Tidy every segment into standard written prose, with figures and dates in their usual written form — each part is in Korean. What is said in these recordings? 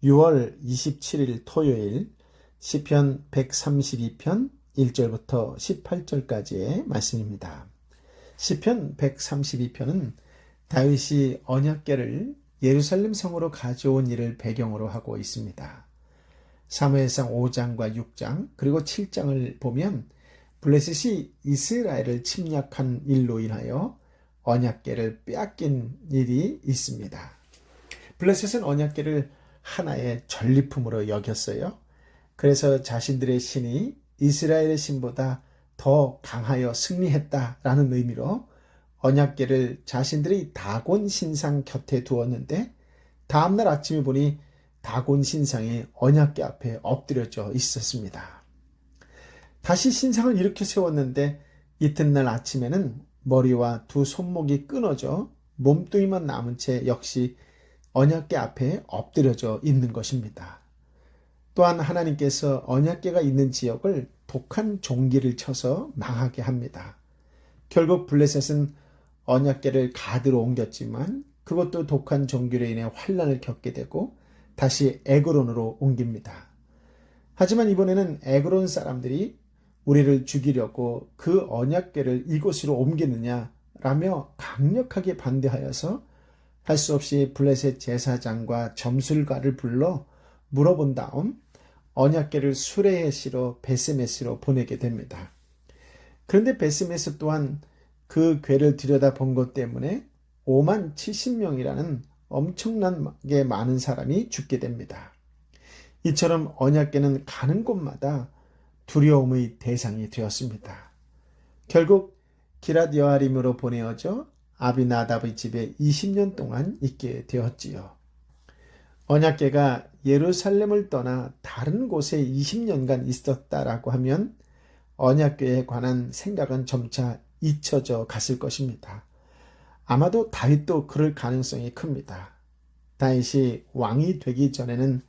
6월 27일 토요일 시편 132편 1절부터 18절까지의 말씀입니다. 시편 132편은 다윗이 언약궤를 예루살렘 성으로 가져온 일을 배경으로 하고 있습니다. 사무엘상 5장과 6장 그리고 7장을 보면 블레셋이 이스라엘을 침략한 일로 인하여 언약궤를 빼앗긴 일이 있습니다. 블레셋은 언약궤를 하나의 전리품으로 여겼어요. 그래서 자신들의 신이 이스라엘의 신보다 더 강하여 승리했다라는 의미로 언약궤를 자신들의 다곤 신상 곁에 두었는데 다음날 아침에 보니 다곤 신상이 언약궤 앞에 엎드려져 있었습니다. 다시 신상을 일으켜 세웠는데 이튿날 아침에는 머리와 두 손목이 끊어져 몸뚱이만 남은 채 역시 언약궤 앞에 엎드려져 있는 것입니다. 또한 하나님께서 언약궤가 있는 지역을 독한 종기를 쳐서 망하게 합니다. 결국 블레셋은 언약궤를 가드로 옮겼지만 그것도 독한 종기로 인해 환난을 겪게 되고 다시 에그론으로 옮깁니다. 하지만 이번에는 에그론 사람들이 우리를 죽이려고 그 언약궤를 이곳으로 옮기느냐라며 강력하게 반대하여서 할 수 없이 블레셋 제사장과 점술가를 불러 물어본 다음 언약궤를 수레시로 베스메스로 보내게 됩니다. 그런데 베스메스 또한 그 궤를 들여다본 것 때문에 5만 70명이라는 엄청나게 많은 사람이 죽게 됩니다. 이처럼 언약궤는 가는 곳마다 두려움의 대상이 되었습니다. 결국 기랏 여아림으로 보내어져 아비나답의 집에 20년 동안 있게 되었지요. 언약궤가 예루살렘을 떠나 다른 곳에 20년간 있었다라고 하면 언약궤에 관한 생각은 점차 잊혀져 갔을 것입니다. 아마도 다윗도 그럴 가능성이 큽니다. 다윗이 왕이 되기 전에는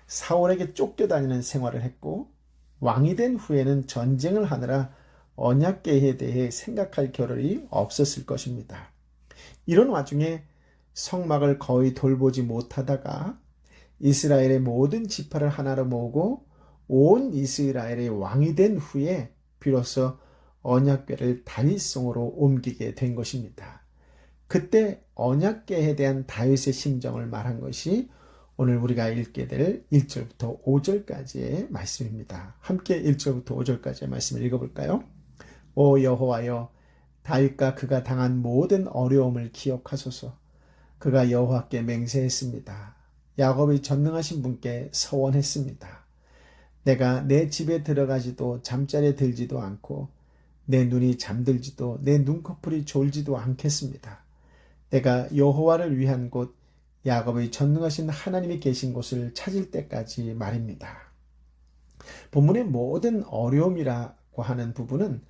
사울에게 쫓겨다니는 생활을 했고 왕이 된 후에는 전쟁을 하느라 언약궤에 대해 생각할 겨를이 없었을 것입니다. 이런 와중에 성막을 거의 돌보지 못하다가 이스라엘의 모든 지파를 하나로 모으고 온 이스라엘의 왕이 된 후에 비로소 언약궤를 다윗성으로 옮기게 된 것입니다. 그때 언약궤에 대한 다윗의 심정을 말한 것이 오늘 우리가 읽게 될 1절부터 5절까지의 말씀입니다. 함께 1절부터 5절까지의 말씀을 읽어볼까요? 오 여호와여, 다윗과 그가 당한 모든 어려움을 기억하소서. 그가 여호와께 맹세했습니다. 야곱의 전능하신 분께 서원했습니다. 내가 내 집에 들어가지도 잠자리에 들지도 않고 내 눈이 잠들지도 내 눈꺼풀이 졸지도 않겠습니다. 내가 여호와를 위한 곳 야곱의 전능하신 하나님이 계신 곳을 찾을 때까지 말입니다. 본문의 모든 어려움이라고 하는 부분은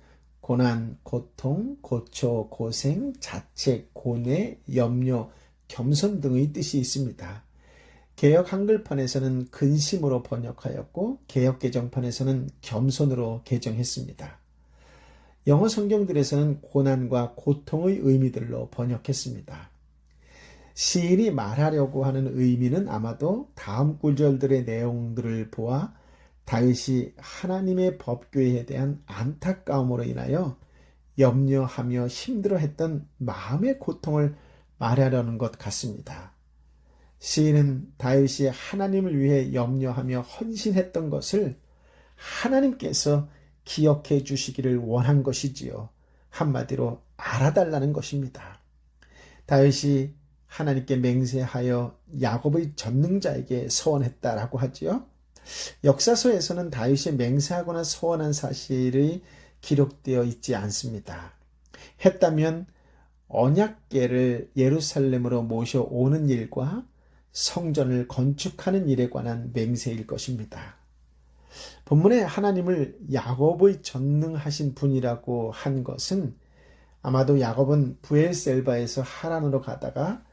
고난, 고통, 고초, 고생, 자책, 고뇌, 염려, 겸손 등의 뜻이 있습니다. 개역 한글판에서는 근심으로 번역하였고 개역 개정판에서는 겸손으로 개정했습니다. 영어 성경들에서는 고난과 고통의 의미들로 번역했습니다. 시인이 말하려고 하는 의미는 아마도 다음 구절들의 내용들을 보아 다윗이 하나님의 법궤에 대한 안타까움으로 인하여 염려하며 힘들어했던 마음의 고통을 말하려는 것 같습니다. 시인은 다윗이 하나님을 위해 염려하며 헌신했던 것을 하나님께서 기억해 주시기를 원한 것이지요. 한마디로 알아달라는 것입니다. 다윗이 하나님께 맹세하여 야곱의 전능자에게 서원했다라고 하지요. 역사서에서는 다윗이 맹세하거나 서원한 사실이 기록되어 있지 않습니다. 했다면 언약궤를 예루살렘으로 모셔오는 일과 성전을 건축하는 일에 관한 맹세일 것입니다. 본문에 하나님을 야곱의 전능하신 분이라고 한 것은 아마도 야곱은 브엘셀바에서 하란으로 가다가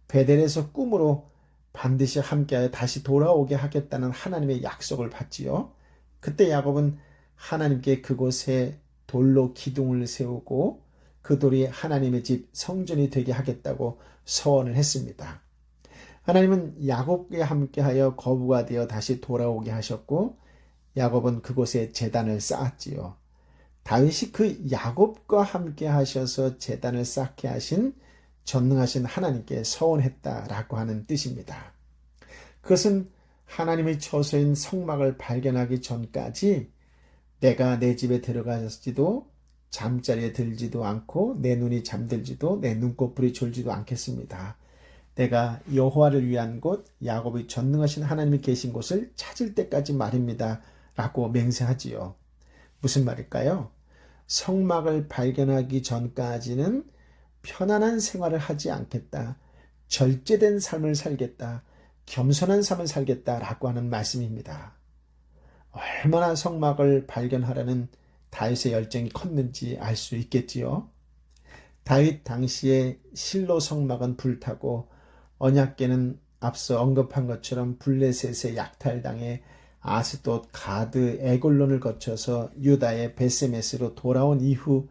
베델에서 꿈으로 반드시 함께하여 다시 돌아오게 하겠다는 하나님의 약속을 받지요. 그때 야곱은 하나님께 그곳에 돌로 기둥을 세우고 그 돌이 하나님의 집 성전이 되게 하겠다고 서원을 했습니다. 하나님은 야곱과 함께하여 거부가 되어 다시 돌아오게 하셨고 야곱은 그곳에 제단을 쌓았지요. 다윗이 그 야곱과 함께 하셔서 제단을 쌓게 하신 전능하신 하나님께 서원했다라고 하는 뜻입니다. 그것은 하나님의 처소인 성막을 발견하기 전까지 내가 내 집에 들어가지도 잠자리에 들지도 않고 내 눈이 잠들지도 내 눈꺼풀이 졸지도 않겠습니다. 내가 여호와를 위한 곳 야곱의 전능하신 하나님이 계신 곳을 찾을 때까지 말입니다. 라고 맹세하지요. 무슨 말일까요? 성막을 발견하기 전까지는 편안한 생활을 하지 않겠다. 절제된 삶을 살겠다. 겸손한 삶을 살겠다라고 하는 말씀입니다. 얼마나 성막을 발견하려는 다윗의 열정이 컸는지 알 수 있겠지요. 다윗 당시에 실로 성막은 불타고 언약궤는 앞서 언급한 것처럼 블레셋의 약탈당해 아스돗, 가드, 에골론을 거쳐서 유다의 베세메스로 돌아온 이후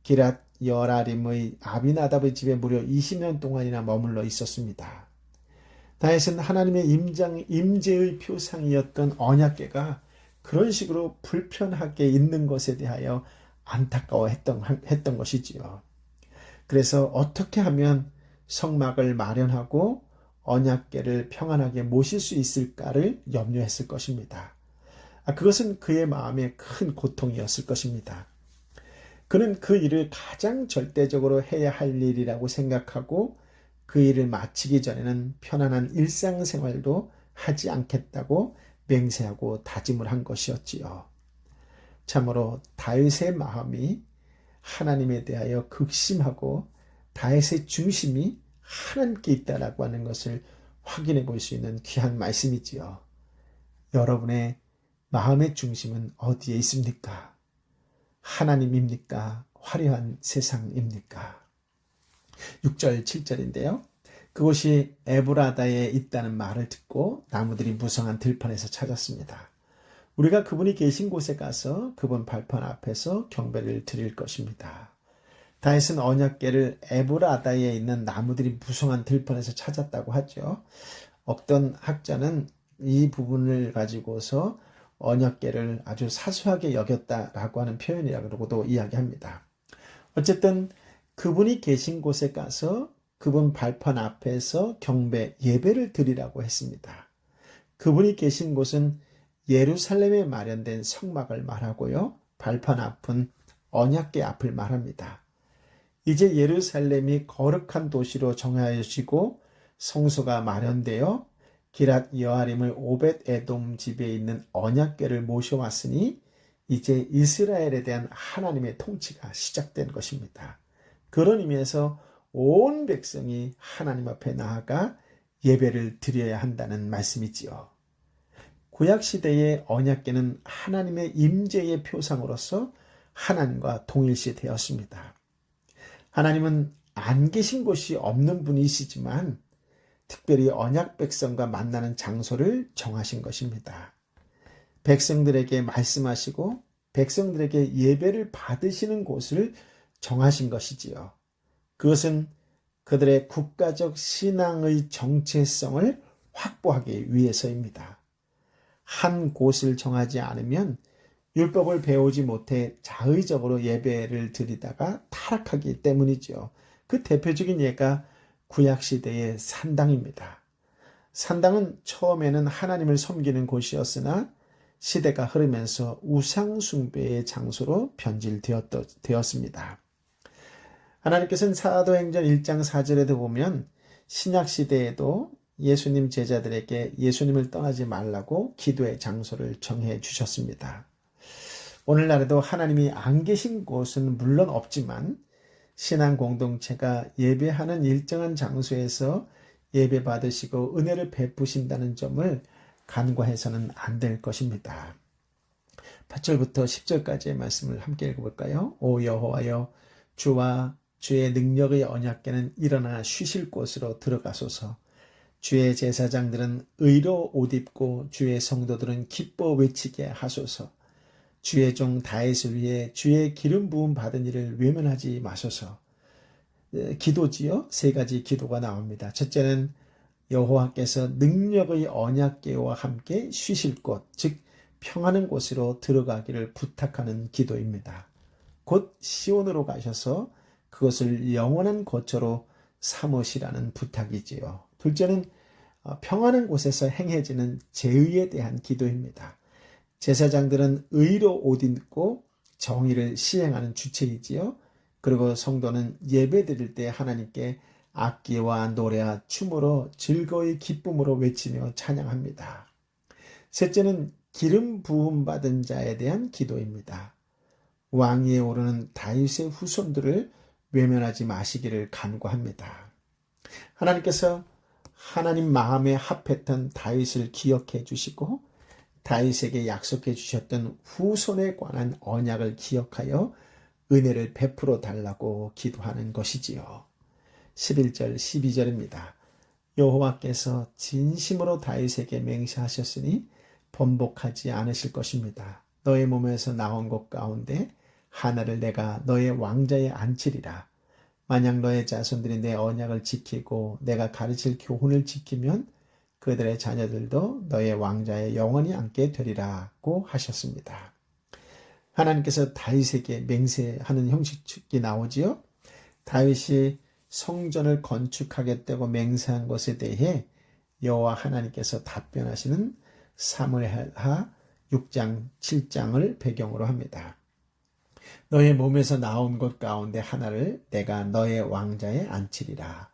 기랏 여라림의 아비나답의 집에 무려 20년 동안이나 머물러 있었습니다. 다윗은 하나님의 임재의 표상이었던 언약궤가 그런 식으로 불편하게 있는 것에 대하여 안타까워했던 것이지요. 그래서 어떻게 하면 성막을 마련하고 언약궤를 평안하게 모실 수 있을까를 염려했을 것입니다. 그것은 그의 마음에 큰 고통이었을 것입니다. 그는 그 일을 가장 절대적으로 해야 할 일이라고 생각하고 그 일을 마치기 전에는 편안한 일상생활도 하지 않겠다고 맹세하고 다짐을 한 것이었지요. 참으로 다윗의 마음이 하나님에 대하여 극심하고 다윗의 중심이 하나님께 있다라고 하는 것을 확인해 볼 수 있는 귀한 말씀이지요. 여러분의 마음의 중심은 어디에 있습니까? 하나님입니까? 화려한 세상입니까? 6절, 7절인데요. 그곳이 에브라다에 있다는 말을 듣고 나무들이 무성한 들판에서 찾았습니다. 우리가 그분이 계신 곳에 가서 그분 발판 앞에서 경배를 드릴 것입니다. 다윗은 언약궤를 에브라다에 있는 나무들이 무성한 들판에서 찾았다고 하죠. 어떤 학자는 이 부분을 가지고서 언약궤를 아주 사소하게 여겼다라고 하는 표현이라고도 이야기합니다. 어쨌든 그분이 계신 곳에 가서 그분 발판 앞에서 경배, 예배를 드리라고 했습니다. 그분이 계신 곳은 예루살렘에 마련된 성막을 말하고요. 발판 앞은 언약궤 앞을 말합니다. 이제 예루살렘이 거룩한 도시로 정하여지고 성소가 마련되어 기랏 여아림의 오벳 에돔 집에 있는 언약궤를 모셔왔으니 이제 이스라엘에 대한 하나님의 통치가 시작된 것입니다. 그런 의미에서 온 백성이 하나님 앞에 나아가 예배를 드려야 한다는 말씀이지요. 구약시대의 언약궤는 하나님의 임재의 표상으로서 하나님과 동일시 되었습니다. 하나님은 안 계신 곳이 없는 분이시지만 특별히 언약 백성과 만나는 장소를 정하신 것입니다. 백성들에게 말씀하시고 백성들에게 예배를 받으시는 곳을 정하신 것이지요. 그것은 그들의 국가적 신앙의 정체성을 확보하기 위해서입니다. 한 곳을 정하지 않으면 율법을 배우지 못해 자의적으로 예배를 드리다가 타락하기 때문이죠. 그 대표적인 예가 구약시대의 산당입니다. 산당은 처음에는 하나님을 섬기는 곳이었으나 시대가 흐르면서 우상숭배의 장소로 변질되었습니다. 하나님께서는 사도행전 1장 4절에도 보면 신약시대에도 예수님 제자들에게 예수님을 떠나지 말라고 기도의 장소를 정해 주셨습니다. 오늘날에도 하나님이 안 계신 곳은 물론 없지만 신앙 공동체가 예배하는 일정한 장소에서 예배 받으시고 은혜를 베푸신다는 점을 간과해서는 안 될 것입니다. 8절부터 10절까지의 말씀을 함께 읽어볼까요? 오 여호와여, 주와 주의 능력의 언약궤는 일어나 쉬실 곳으로 들어가소서. 주의 제사장들은 의로 옷 입고 주의 성도들은 기뻐 외치게 하소서. 주의 종 다윗을 위해 주의 기름 부음 받은 일을 외면하지 마소서. 기도지요. 세 가지 기도가 나옵니다. 첫째는 여호와께서 능력의 언약궤와 함께 쉬실 곳, 즉 평안한 곳으로 들어가기를 부탁하는 기도입니다. 곧 시온으로 가셔서 그것을 영원한 거처로 삼으시라는 부탁이지요. 둘째는 평안한 곳에서 행해지는 제의에 대한 기도입니다. 제사장들은 의로 옷 입고 정의를 시행하는 주체이지요. 그리고 성도는 예배드릴 때 하나님께 악기와 노래와 춤으로 즐거이 기쁨으로 외치며 찬양합니다. 셋째는 기름 부음 받은 자에 대한 기도입니다. 왕위에 오르는 다윗의 후손들을 외면하지 마시기를 간구합니다. 하나님께서 하나님 마음에 합했던 다윗을 기억해 주시고 다윗에게 약속해 주셨던 후손에 관한 언약을 기억하여 은혜를 베풀어 달라고 기도하는 것이지요. 11절 12절입니다. 여호와께서 진심으로 다윗에게 맹세하셨으니 번복하지 않으실 것입니다. 너의 몸에서 나온 것 가운데 하나를 내가 너의 왕자에 앉히리라. 만약 너의 자손들이 내 언약을 지키고 내가 가르칠 교훈을 지키면 그들의 자녀들도 너의 왕자에 영원히 앉게 되리라고 하셨습니다. 하나님께서 다윗에게 맹세하는 형식이 나오지요. 다윗이 성전을 건축하겠다고 맹세한 것에 대해 여호와 하나님께서 답변하시는 사무엘하 6장 7장을 배경으로 합니다. 너의 몸에서 나온 것 가운데 하나를 내가 너의 왕자에 앉히리라.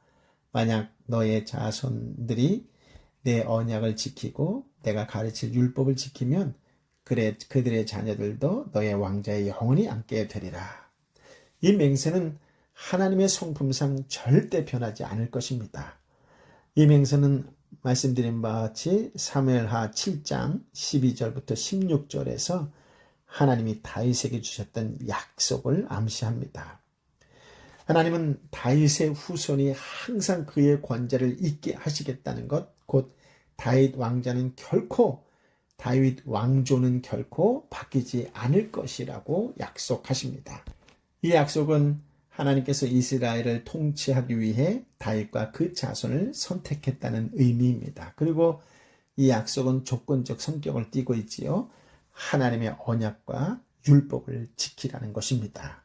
만약 너의 자손들이 내 언약을 지키고 내가 가르칠 율법을 지키면 그래 그들의 자녀들도 너의 왕자에 영원히 앉게 되리라. 이 맹세는 하나님의 성품상 절대 변하지 않을 것입니다. 이 맹세는 말씀드린 바와 같이 사무엘하 7장 12절부터 16절에서 하나님이 다윗에게 주셨던 약속을 암시합니다. 하나님은 다윗의 후손이 항상 그의 권좌를 잇게 하시겠다는 것, 곧 다윗 왕조는 결코 바뀌지 않을 것이라고 약속하십니다. 이 약속은 하나님께서 이스라엘을 통치하기 위해 다윗과 그 자손을 선택했다는 의미입니다. 그리고 이 약속은 조건적 성격을 띠고 있지요. 하나님의 언약과 율법을 지키라는 것입니다.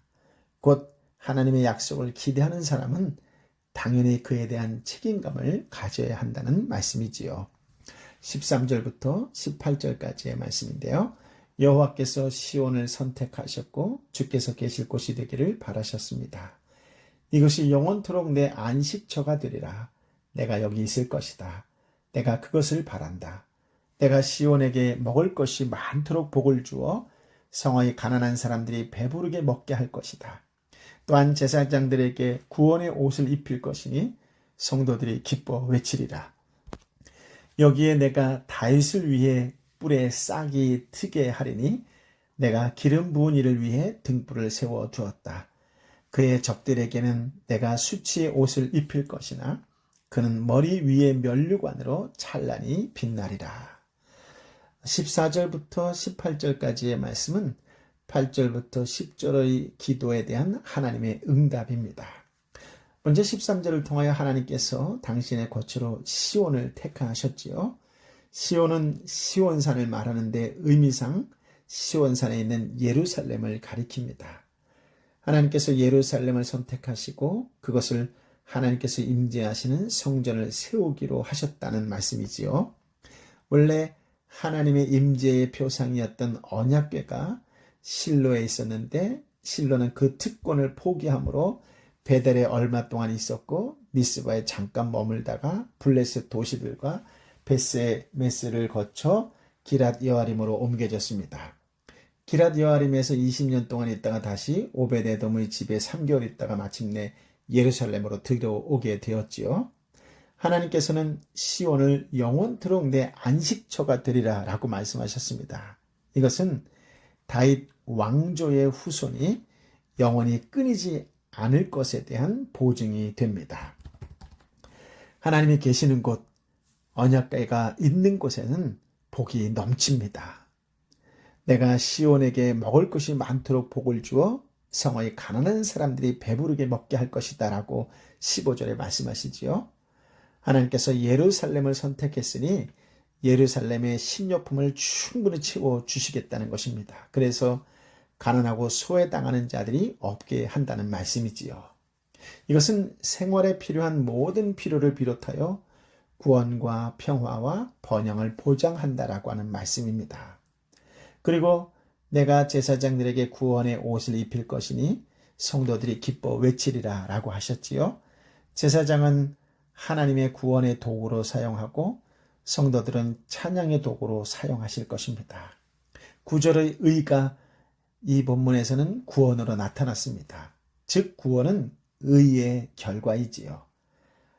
곧 하나님의 약속을 기대하는 사람은 당연히 그에 대한 책임감을 가져야 한다는 말씀이지요. 13절부터 18절까지의 말씀인데요. 여호와께서 시온을 선택하셨고 주께서 계실 곳이 되기를 바라셨습니다. 이것이 영원토록 내 안식처가 되리라. 내가 여기 있을 것이다. 내가 그것을 바란다. 내가 시온에게 먹을 것이 많도록 복을 주어 성의 가난한 사람들이 배부르게 먹게 할 것이다. 또한 제사장들에게 구원의 옷을 입힐 것이니 성도들이 기뻐 외치리라. 여기에 내가 다윗을 위해 뿔에 싹이 트게 하리니 내가 기름 부은 이를 위해 등불을 세워 두었다. 그의 적들에게는 내가 수치의 옷을 입힐 것이나 그는 머리 위에 면류관으로 찬란히 빛나리라. 14절부터 18절까지의 말씀은 8절부터 10절의 기도에 대한 하나님의 응답입니다. 먼저 13절을 통하여 하나님께서 당신의 거처로 시온을 택하셨지요. 시온은 시온산을 말하는데 의미상 시온산에 있는 예루살렘을 가리킵니다. 하나님께서 예루살렘을 선택하시고 그것을 하나님께서 임재하시는 성전을 세우기로 하셨다는 말씀이지요. 원래 하나님의 임재의 표상이었던 언약궤가 실로에 있었는데 실로는 그 특권을 포기함으로 베델에 얼마 동안 있었고 미스바에 잠깐 머물다가 블레셋 도시들과 베스메스를 거쳐 기랏 여아림으로 옮겨졌습니다. 기랏 여아림에서 20년 동안 있다가 다시 오베데돔의 집에 3개월 있다가 마침내 예루살렘으로 들어오게 되었지요. 하나님께서는 시온을 영원토록 내 안식처가 되리라 라고 말씀하셨습니다. 이것은 다윗 왕조의 후손이 영원히 끊이지 않을 것에 대한 보증이 됩니다. 하나님이 계시는 곳, 언약궤가 있는 곳에는 복이 넘칩니다. 내가 시온에게 먹을 것이 많도록 복을 주어 성의 가난한 사람들이 배부르게 먹게 할 것이다 라고 15절에 말씀하시지요. 하나님께서 예루살렘을 선택했으니 예루살렘의 식료품을 충분히 채워 주시겠다는 것입니다. 그래서 가난하고 소외당하는 자들이 없게 한다는 말씀이지요. 이것은 생활에 필요한 모든 필요를 비롯하여 구원과 평화와 번영을 보장한다라고 하는 말씀입니다. 그리고 내가 제사장들에게 구원의 옷을 입힐 것이니 성도들이 기뻐 외치리라 라고 하셨지요. 제사장은 하나님의 구원의 도구로 사용하고 성도들은 찬양의 도구로 사용하실 것입니다. 구절의 의가 이 본문에서는 구원으로 나타났습니다. 즉 구원은 의의 결과이지요.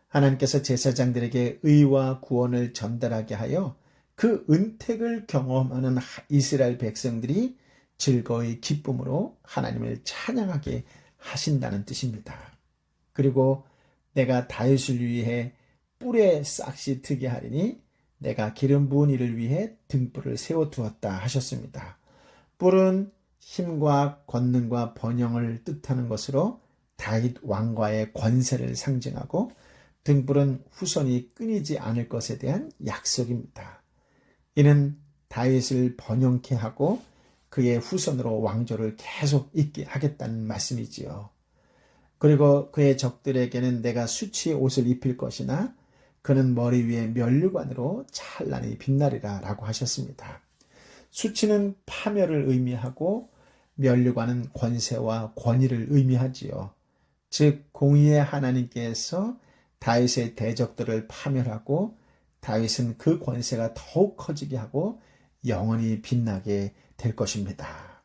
하나님께서 제사장들에게 의와 구원을 전달하게 하여 그 은택을 경험하는 이스라엘 백성들이 즐거이 기쁨으로 하나님을 찬양하게 하신다는 뜻입니다. 그리고 내가 다윗을 위해 뿔에 싹시 트게 하리니 내가 기름 부은 이를 위해 등불을 세워두었다 하셨습니다. 뿔은 힘과 권능과 번영을 뜻하는 것으로 다윗 왕과의 권세를 상징하고 등불은 후손이 끊이지 않을 것에 대한 약속입니다. 이는 다윗을 번영케 하고 그의 후손으로 왕조를 계속 있게 하겠다는 말씀이지요. 그리고 그의 적들에게는 내가 수치의 옷을 입힐 것이나 그는 머리 위에 면류관으로 찬란히 빛나리라 라고 하셨습니다. 수치는 파멸을 의미하고 면류관은 권세와 권위를 의미하지요. 즉 공의의 하나님께서 다윗의 대적들을 파멸하고 다윗은 그 권세가 더욱 커지게 하고 영원히 빛나게 될 것입니다.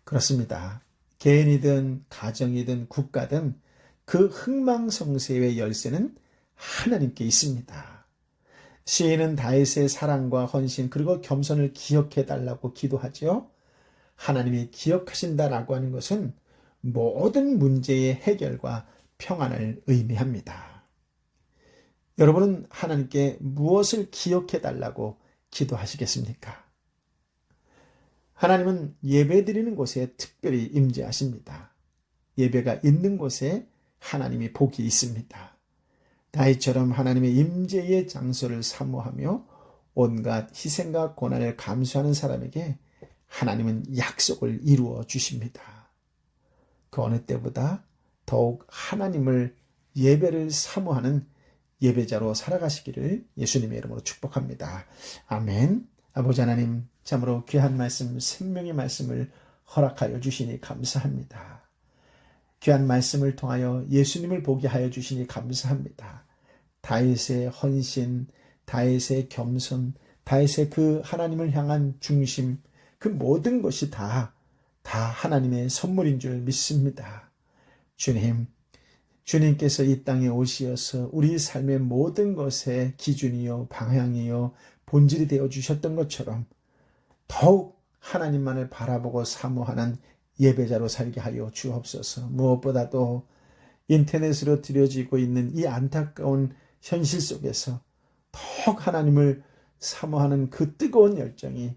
그렇습니다. 개인이든 가정이든 국가든 그 흥망성쇠의 열쇠는 하나님께 있습니다. 시인은 다윗의 사랑과 헌신 그리고 겸손을 기억해 달라고 기도하지요. 하나님이 기억하신다라고 하는 것은 모든 문제의 해결과 평안을 의미합니다. 여러분은 하나님께 무엇을 기억해 달라고 기도하시겠습니까? 하나님은 예배드리는 곳에 특별히 임재하십니다. 예배가 있는 곳에 하나님의 복이 있습니다. 다윗처럼 하나님의 임재의 장소를 사모하며 온갖 희생과 고난을 감수하는 사람에게 하나님은 약속을 이루어 주십니다. 그 어느 때보다 더욱 하나님을 예배를 사모하는 예배자로 살아가시기를 예수님의 이름으로 축복합니다. 아멘. 아버지 하나님, 참으로 귀한 말씀, 생명의 말씀을 허락하여 주시니 감사합니다. 귀한 말씀을 통하여 예수님을 보게 하여 주시니 감사합니다. 다윗의 헌신, 다윗의 겸손, 다윗의 그 하나님을 향한 중심, 그 모든 것이 다 하나님의 선물인 줄 믿습니다. 주님께서 이 땅에 오시어서 우리 삶의 모든 것의 기준이요, 방향이요, 본질이 되어 주셨던 것처럼 더욱 하나님만을 바라보고 사모하는 예배자로 살게 하여 주옵소서. 무엇보다도 인터넷으로 드려지고 있는 이 안타까운 현실 속에서 더욱 하나님을 사모하는 그 뜨거운 열정이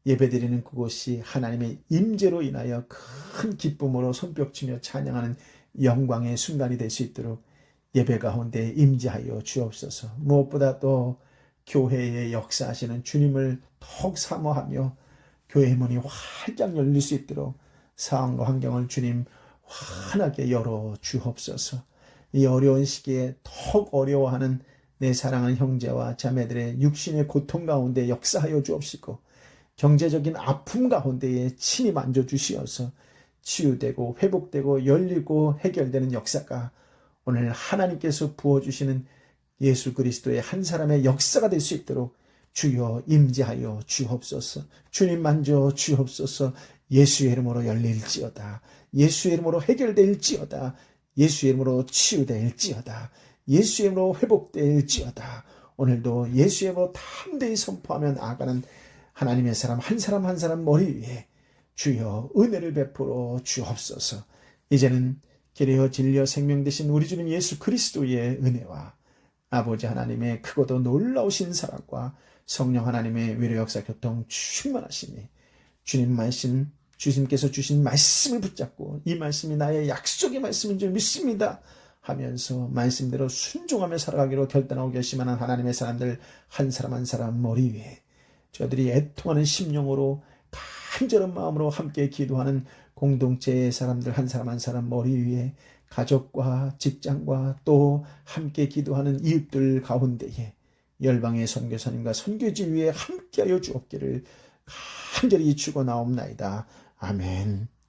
예배드리는 그곳이 하나님의 임재로 인하여 큰 기쁨으로 손뼉치며 찬양하는 영광의 순간이 될 수 있도록 예배 가운데 임재하여 주옵소서. 무엇보다도 교회에 역사하시는 주님을 더욱 사모하며 교회의 문이 활짝 열릴 수 있도록 상황과 환경을 주님 환하게 열어 주옵소서. 이 어려운 시기에 더욱 어려워하는 내 사랑하는 형제와 자매들의 육신의 고통 가운데 역사하여 주옵시고 경제적인 아픔 가운데에 친히 만져주시어서 치유되고 회복되고 열리고 해결되는 역사가 오늘 하나님께서 부어주시는 예수 그리스도의 한 사람의 역사가 될 수 있도록 주여 임재하여 주옵소서. 주님 만져 주옵소서. 예수의 이름으로 열릴지어다. 예수의 이름으로 해결될지어다. 예수의 이름으로 치유될지어다. 예수의 이름으로 회복될지어다. 오늘도 예수의 이름으로 담대히 선포하며 나아가는 하나님의 사람 한 사람 한 사람 머리 위에 주여 은혜를 베풀어 주옵소서. 이제는 길이여 진리여 생명 되신 우리 주님 예수 그리스도의 은혜와 아버지 하나님의 크고도 놀라우신 사랑과 성령 하나님의 위로 역사 교통 충만하시니 주님께서 주신 말씀을 붙잡고 이 말씀이 나의 약속의 말씀인 줄 믿습니다 하면서 말씀대로 순종하며 살아가기로 결단하고 결심하는 하나님의 사람들 한 사람 한 사람 머리 위에 저들이 애통하는 심령으로 간절한 마음으로 함께 기도하는 공동체의 사람들 한 사람 한 사람 머리 위에 가족과 직장과 또 함께 기도하는 이웃들 가운데에 열방의 선교사님과 선교지 위에 함께하여 주옵기를 간절히 축원하옵나이다. 아멘.